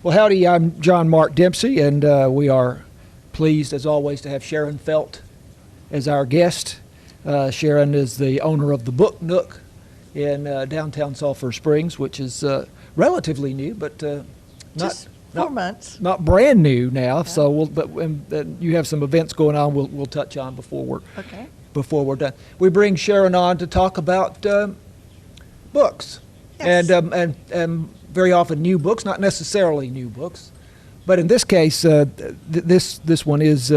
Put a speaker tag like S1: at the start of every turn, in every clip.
S1: Well, howdy, I'm John Mark Dempsey, and we are pleased, as always, to have Sharon Feldt as our guest. Sharon is the owner of the Book Nook in downtown Sulphur Springs, which is relatively new, but
S2: Just 4 months.
S1: not brand new now. Yeah. So, you have some events going on. We'll touch on before we're done. We bring Sharon on to talk about books,
S2: Yes.
S1: and very often new books, not necessarily new books, but in this case, this one is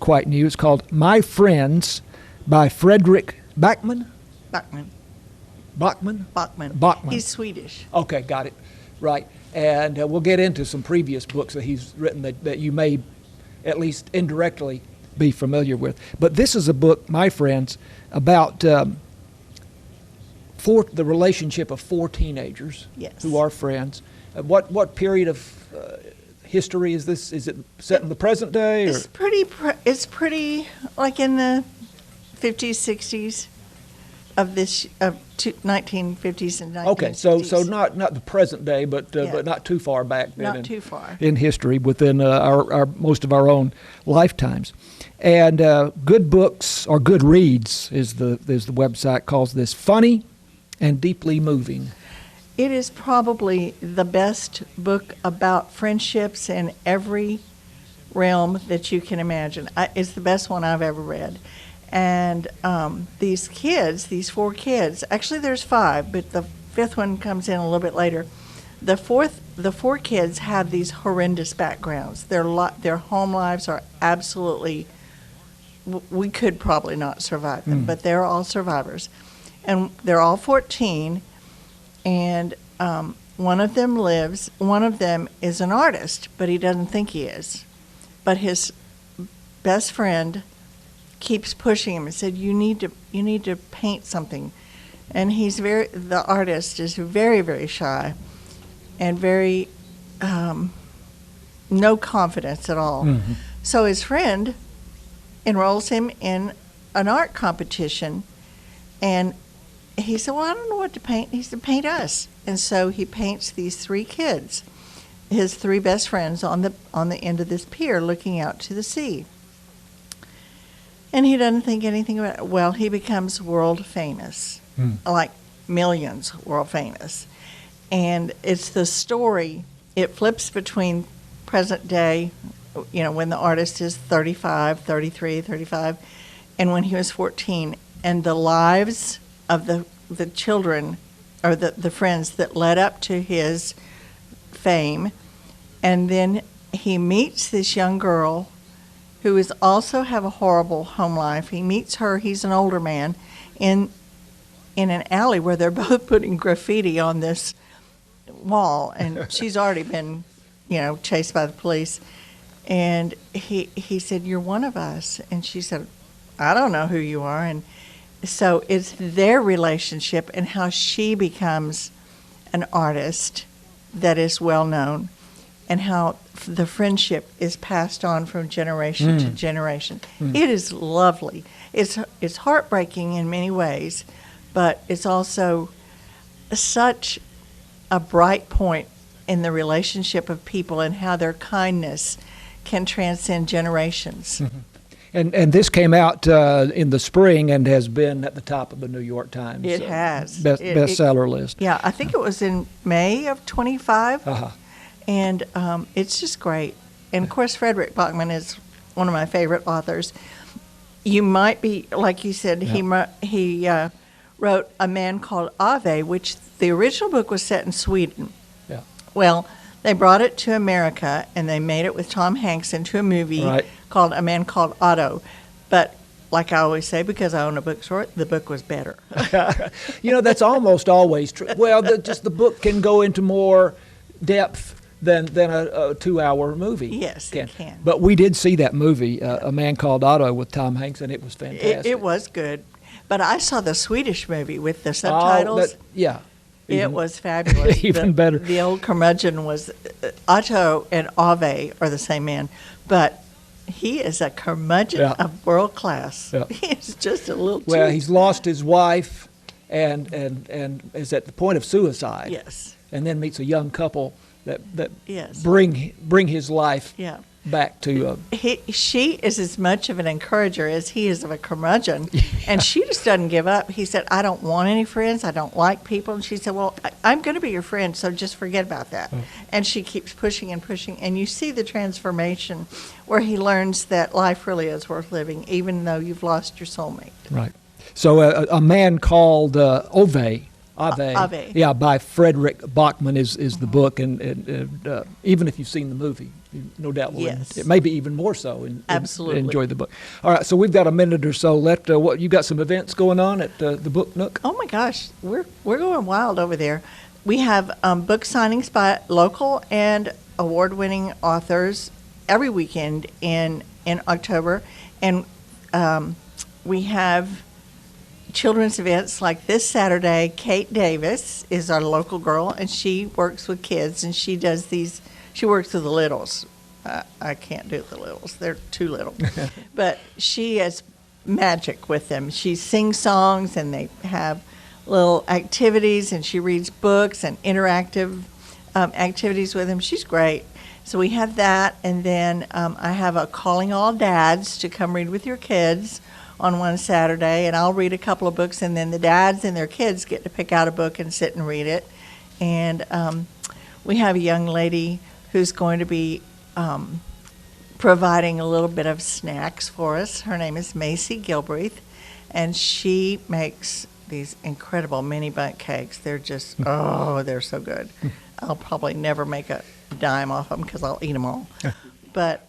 S1: quite new. It's called My Friends by Frederick Backman. Bachman.
S2: He's Swedish.
S1: Okay, got it. Right. And we'll get into some previous books that he's written that you may at least indirectly be familiar with. But this is a book, My Friends, about the relationship of four teenagers who are friends. What period of history is this? Is it set in the present day? Or?
S2: It's pretty like in the 50s, 60s of 1950s and 1960s.
S1: Okay, so not the present day, but not too far back.
S2: Not too far
S1: in history, within our most of our own lifetimes. And Good Books or Good Reads is the website calls this funny and deeply moving.
S2: It is probably the best book about friendships in every realm that you can imagine. It's the best one I've ever read. And these four kids, actually there's five, but the fifth one comes in a little bit later. The four kids have these horrendous backgrounds. Their home lives are absolutely, we could probably not survive them, but they're all survivors. And they're all 14, and one of them is an artist, but he doesn't think he is. But his best friend keeps pushing him and said, you need to paint something. And the artist is very, very shy and very no confidence at all. Mm-hmm. So his friend enrolls him in an art competition, and he said, well, I don't know what to paint. He said, paint us. And so he paints these three kids, his three best friends, on the end of this pier looking out to the sea. And he doesn't think anything about it. Well, he becomes world famous, like millions world famous. And it's the story, it flips between present day, when the artist is 35, 33, 35, and when he was 14, and the lives of the children or the friends that led up to his fame. And then he meets this young girl who is also have a horrible home life. He meets her, he's an older man, in an alley where they're both putting graffiti on this wall, and she's already been, chased by the police. And he said, you're one of us. And she said, I don't know who you are. And so it's their relationship and how she becomes an artist that is well known, and how the friendship is passed on from generation to generation. It is lovely. It's heartbreaking in many ways, but it's also such a bright point in the relationship of people and how their kindness can transcend generations. Mm-hmm.
S1: And this came out in the spring and has been at the top of the New York Times.
S2: It has.
S1: Bestseller list.
S2: Yeah, I think it was in May of 25.
S1: Uh-huh.
S2: And it's just great. And, of course, Frederick Bachman is one of my favorite authors. You might be, like you said, he wrote A Man Called Ave, which the original book was set in Sweden.
S1: Yeah.
S2: Well, they brought it to America, and they made it with Tom Hanks into a movie called A Man Called Otto. But like I always say, because I own a bookstore, the book was better.
S1: That's almost always true. Well, the book can go into more depth than a 2-hour movie.
S2: Yes, it can.
S1: But we did see that movie, A Man Called Otto, with Tom Hanks, and it was fantastic.
S2: It was good. But I saw the Swedish movie with the subtitles. It was fabulous.
S1: Even better.
S2: The old curmudgeon was Otto and Ave are the same man, but he is a curmudgeon of world class. Yeah. He's just a little.
S1: Well, he's lost his wife, and is at the point of suicide.
S2: Yes.
S1: And then meets a young couple that
S2: Yes.
S1: bring his life
S2: Yeah.
S1: back to.
S2: She is as much of an encourager as he is of a curmudgeon, and she just doesn't give up. He said, "I don't want any friends. I don't like people." And she said, "Well, I'm going to be your friend, so just forget about that." And she keeps pushing and pushing, and you see the transformation where he learns that life really is worth living, even though you've lost your soulmate.
S1: Right. So a man called Ave.
S2: Ave.
S1: Yeah, by Frederick Bachman is the book, and even if you've seen the movie, you no doubt will.
S2: Yes.
S1: Maybe even more so.
S2: Absolutely.
S1: Enjoy the book. All right, so we've got a minute or so left. What you got some events going on at the Book Nook?
S2: Oh my gosh, we're going wild over there. We have book signings by local and award-winning authors every weekend in October, and we have children's events like this Saturday. Kate Davis is our local girl, and she works with kids, and she does these. She works with the littles. I can't do the littles; they're too little. But she has magic with them. She sings songs, and they have little activities, and she reads books and interactive activities with them. She's great. So we have that, and then I have a calling all dads to come read with your kids on one Saturday, and I'll read a couple of books, and then the dads and their kids get to pick out a book and sit and read it. And we have a young lady who's going to be providing a little bit of snacks for us. Her name is Macy Gilbreath, and she makes these incredible mini bundt cakes. They're just, they're so good. I'll probably never make a dime off them because I'll eat them all. But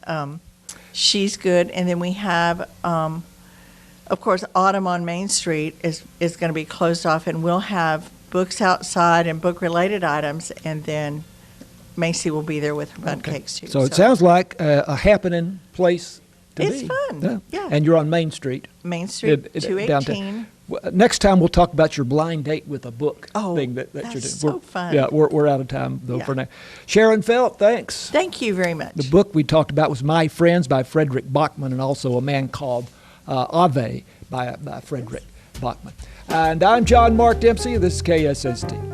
S2: she's good. And then we have, of course, Autumn on Main Street is going to be closed off, and we'll have books outside and book-related items, and then Macy will be there with her bundt cakes, too.
S1: So it sounds like a happening place to
S2: It's
S1: be.
S2: fun, yeah.
S1: And you're on Main Street.
S2: Main Street,
S1: downtown.
S2: 218.
S1: Next time we'll talk about your blind date with a book thing that you're doing.
S2: That's so fun.
S1: Yeah, we're out of time though
S2: Yeah.
S1: for now. Sharon Feldt, thanks.
S2: Thank you very much.
S1: The book we talked about was My Friends by Frederick Bachman, and also A Man Called Ave by Frederick Bachman. And I'm John Mark Dempsey. This is KSST.